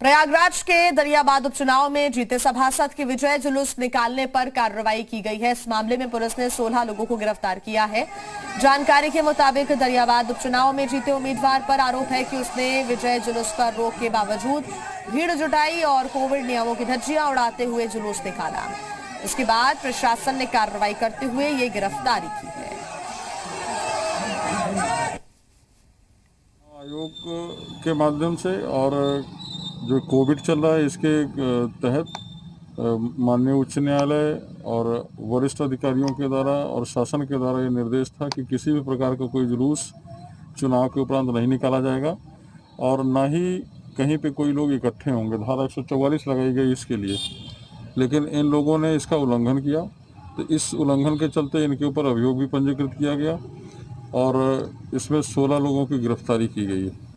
प्रयागराज के दरियाबाद उपचुनाव में जीते सभासद की विजय जुलूस निकालने पर कार्रवाई की गई है। इस मामले में पुलिस ने 16 लोगों को गिरफ्तार किया है। जानकारी के मुताबिक दरियाबाद उपचुनाव में जीते उम्मीदवार पर आरोप है कि उसने विजय जुलूस पर रोक के बावजूद भीड़ जुटाई और कोविड नियमों की धज्जियां उड़ाते हुए जुलूस निकाला। इसके बाद प्रशासन ने कार्रवाई करते हुए ये गिरफ्तारी की है। आयोग के माध्यम से और जो कोविड चल रहा है इसके तहत माननीय उच्च न्यायालय और वरिष्ठ अधिकारियों के द्वारा और शासन के द्वारा ये निर्देश था कि किसी भी प्रकार का कोई जुलूस चुनाव के उपरांत नहीं निकाला जाएगा और ना ही कहीं पे कोई लोग इकट्ठे होंगे। धारा 144 लगाई गई इसके लिए, लेकिन इन लोगों ने इसका उल्लंघन किया, तो इस उल्लंघन के चलते इनके ऊपर अभियोग भी पंजीकृत किया गया और इसमें 16 लोगों की गिरफ्तारी की गई है।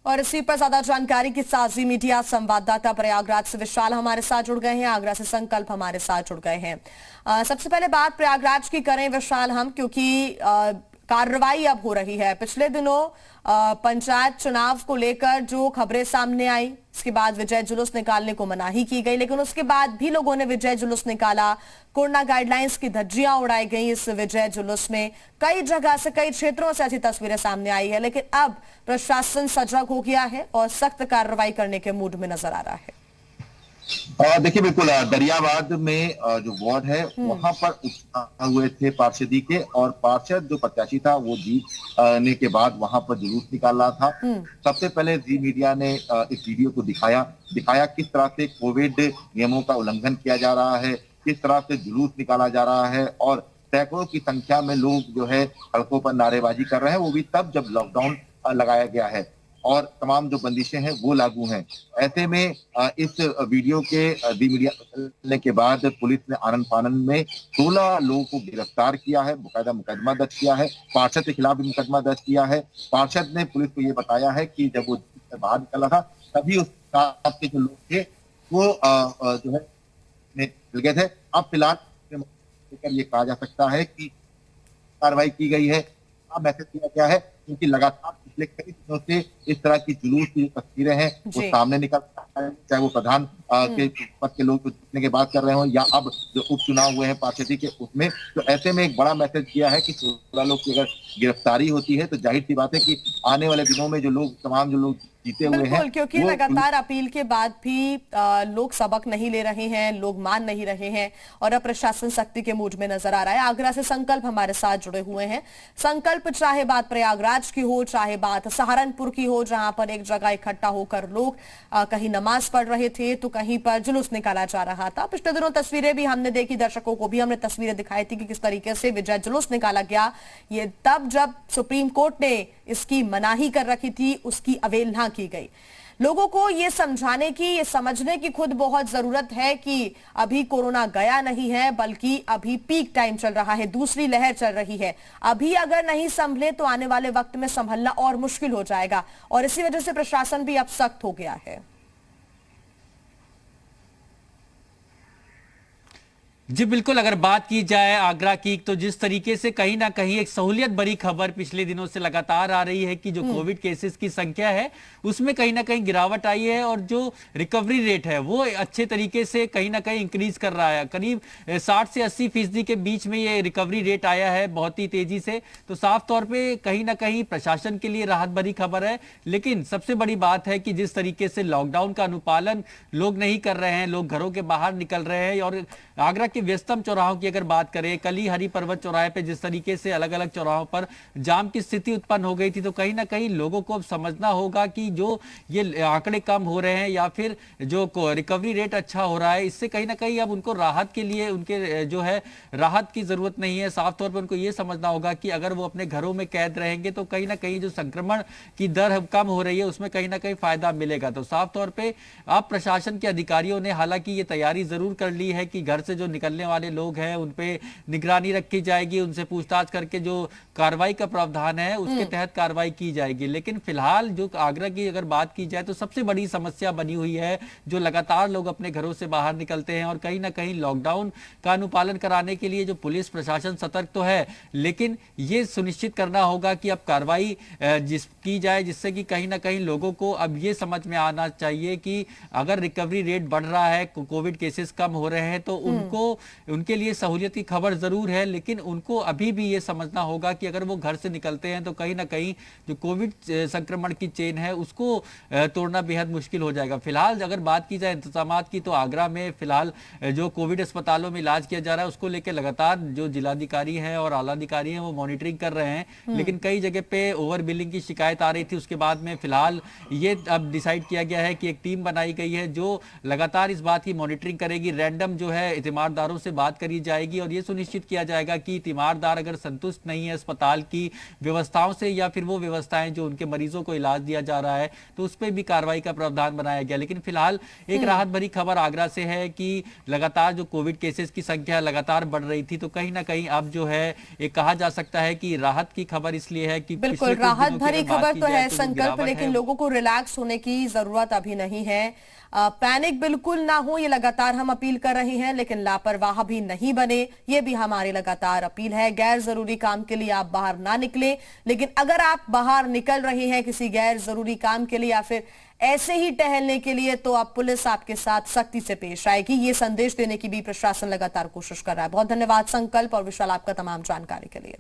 और इसी पर ज्यादा जानकारी के साथ जी मीडिया संवाददाता प्रयागराज से विशाल हमारे साथ जुड़ गए हैं, आगरा से संकल्प हमारे साथ जुड़ गए हैं। सबसे पहले बात प्रयागराज की करें विशाल हम, क्योंकि कार्रवाई अब हो रही है। पिछले दिनों पंचायत चुनाव को लेकर जो खबरें सामने आई, इसके बाद विजय जुलूस निकालने को मनाही की गई, लेकिन उसके बाद भी लोगों ने विजय जुलूस निकाला। कोरोना गाइडलाइंस की धज्जियां उड़ाई गई इस विजय जुलूस में। कई जगह से, कई क्षेत्रों से ऐसी तस्वीरें सामने आई है, लेकिन अब प्रशासन सजग हो गया है और सख्त कार्रवाई करने के मूड में नजर आ रहा है। देखिए, बिल्कुल दरियाबाद में जो वार्ड है वहां पर उपचुनाव हुए थे पार्षदी के, और पार्षद जो प्रत्याशी था वो जीतने के बाद वहां पर जुलूस निकाल रहा था। सबसे पहले जी मीडिया ने इस वीडियो को दिखाया किस तरह से कोविड नियमों का उल्लंघन किया जा रहा है, किस तरह से जुलूस निकाला जा रहा है, और सैकड़ों की संख्या में लोग जो है सड़कों पर नारेबाजी कर रहे हैं, वो भी तब जब लॉकडाउन लगाया गया है और तमाम जो बंदिशें हैं वो लागू हैं। ऐसे में इस वीडियो के मीडिया करने के बाद पुलिस ने आनन फानन में 16 लोगों को गिरफ्तार किया है, मुकदमा दर्ज किया है। पार्षद के खिलाफ भी मुकदमा दर्ज किया है। पार्षद ने पुलिस को ये बताया है कि जब वो बाहर निकला था तभी उस साथ के जो लोग थे वो जो है मिल गए थे। अब फिलहाल ये कहा जा सकता है कि कार्रवाई की गई है, मैसेज दिया गया है, क्योंकि लगातार पिछले कई दिनों से इस तरह की जुलूस की तस्वीरें हैं वो सामने निकल रहा है, चाहे वो प्रधान के पद के लोग जीतने की बात कर रहे हो या अब जो उपचुनाव हुए हैं पार्षदी के उसमें। तो ऐसे में एक बड़ा मैसेज किया है कि 16 लोग की अगर गिरफ्तारी होती है तो जाहिर सी बात है कि आने वाले दिनों में तमाम जो लोग जीते हुए हैं, क्योंकि लगातार अपील के बाद भी लोग सबक नहीं ले रहे हैं, लोग मान नहीं रहे हैं और अब प्रशासन सख्ती के मूड में नजर आ रहा है। आगरा से संकल्प हमारे साथ जुड़े हुए हैं। संकल्प, चाहे बात प्रयागराज की हो, चाहे बात सहारनपुर की हो, जहां पर एक जगह इकट्ठा होकर लोग कहीं नमाज पढ़ रहे थे तो कहीं पर जुलूस निकाला जा रहा था। पिछले दिनों तस्वीरें भी हमने देखी, दर्शकों को भी हमने तस्वीरें दिखाई थी कि किस तरीके से विजय जुलूस निकाला गया। ये तब जब सुप्रीम कोर्ट ने इसकी मनाही कर रखी थी, उसकी अवहेलना की गई। लोगों को ये समझाने की, ये समझने की खुद बहुत जरूरत है कि अभी कोरोना गया नहीं है, बल्कि अभी पीक टाइम चल रहा है, दूसरी लहर चल रही है। अभी अगर नहीं संभले तो आने वाले वक्त में संभलना और मुश्किल हो जाएगा और इसी वजह से प्रशासन भी अब सख्त हो गया है। जी बिल्कुल, अगर बात की जाए आगरा की, तो जिस तरीके से कहीं ना कहीं एक सहूलियत भरी खबर पिछले दिनों से लगातार आ रही है कि जो कोविड केसेस की संख्या है उसमें कहीं ना कहीं गिरावट आई है और जो रिकवरी रेट है वो अच्छे तरीके से कहीं ना कहीं इंक्रीज कर रहा है। करीब 60 से 80% के बीच में ये रिकवरी रेट आया है बहुत ही तेजी से। तो साफ तौर पर कहीं ना कहीं प्रशासन के लिए राहत भरी खबर है। लेकिन सबसे बड़ी बात है कि जिस तरीके से लॉकडाउन का अनुपालन लोग नहीं कर रहे हैं, लोग घरों के बाहर निकल रहे हैं। और आगरा के व्यस्तम चौराहों की अगर बात करें, कल ही हरि पर्वत चौराहे पे जिस तरीके से अलग अलग चौराहों पर जाम की स्थिति उत्पन्न हो गई थी, तो कहीं ना कहीं लोगों को अब समझना होगा कि जो ये आंकड़े कम हो रहे हैं या फिर जो रिकवरी रेट अच्छा हो रहा है, इससे कहीं ना कहीं अब उनको राहत के लिए उनके जो है राहत की जरूरत नहीं है। साफ तौर पर उनको ये समझना होगा कि अगर वो अपने घरों में कैद रहेंगे तो कहीं ना कहीं जो संक्रमण की दर कम हो रही है उसमें कहीं ना कहीं फायदा मिलेगा। तो साफ तौर पर अब प्रशासन के अधिकारियों ने हालांकि ये तैयारी जरूर कर ली है कि घर से जो निकलने वाले लोग हैं उन पे निगरानी रखी जाएगी, उनसे पूछताछ करके जो कार्रवाई का प्रावधान है उसके तहत कार्रवाई की जाएगी। लेकिन फिलहाल जो आगरा की अगर बात की जाए तो सबसे बड़ी समस्या बनी हुई है जो लगातार लोग अपने घरों से बाहर निकलते हैं और कहीं ना कहीं लॉकडाउन का अनुपालन कराने के लिए जो पुलिस प्रशासन सतर्क तो है, लेकिन ये सुनिश्चित करना होगा कि अब कार्रवाई की जाए जिससे कि कहीं ना कहीं लोगों को अब ये समझ में आना चाहिए कि अगर रिकवरी रेट बढ़ रहा है, कोविड केसेस कम हो रहे हैं तो उनके लिए सहूलियत की खबर जरूर है, लेकिन उनको अभी भी ये समझना होगा कि अगर वो घर से निकलते हैं तो कहीं ना कहीं जो कोविड संक्रमण की चेन है उसको तोड़ना बेहद मुश्किल हो जाएगा। फिलहाल अगर बात की जाए इंतजामात की तो आगरा में फिलहाल जो कोविड अस्पतालों में इलाज किया जा रहा है उसको लेकर लगातार जो जिलाधिकारी हैं और आलाधिकारी हैं वो मॉनिटरिंग कर रहे हैं, लेकिन कई जगह पे ओवर बिलिंग की शिकायत आ रही थी। उसके बाद में फिलहाल ये अब डिसाइड किया गया है कि एक टीम बनाई गई है जो लगातार इस बात की मॉनिटरिंग करेगी। रैंडम जो है तीमारदारों से बात करी जाएगी और ये सुनिश्चित किया जाएगा कि तीमारदार अगर संतुष्ट नहीं है अस्पताल की व्यवस्थाओं से या फिर वो व्यवस्थाएं जो उनके मरीजों को इलाज दिया जा रहा है तो उस पर भी कार्रवाई का प्रावधान बनाया गया। लेकिन फिलहाल एक राहत भरी खबर आगरा से है कि लगातार जो कोविड केसेस की संख्या लगातार बढ़ रही थी तो कहीं ना कहीं अब जो है ये कहा जा सकता है कि राहत की खबर इसलिए है कि बिल्कुल राहत भरी खबर तो है संकल्प, लेकिन लोगों को रिलैक्स होने की जरूरत अभी नहीं है। पैनिक बिल्कुल ना हो ये लगातार हम अपील कर रहे हैं, लेकिन लापरवाह भी नहीं बने ये भी हमारी लगातार अपील है। गैर जरूरी काम के लिए आप बाहर ना निकले, लेकिन अगर आप बाहर निकल रहे हैं किसी गैर जरूरी काम के लिए या फिर ऐसे ही टहलने के लिए तो अब पुलिस आपके साथ सख्ती से पेश आएगी। ये संदेश देने की भी प्रशासन लगातार कोशिश कर रहा है। बहुत धन्यवाद संकल्प और विशाल आपका तमाम जानकारी के लिए।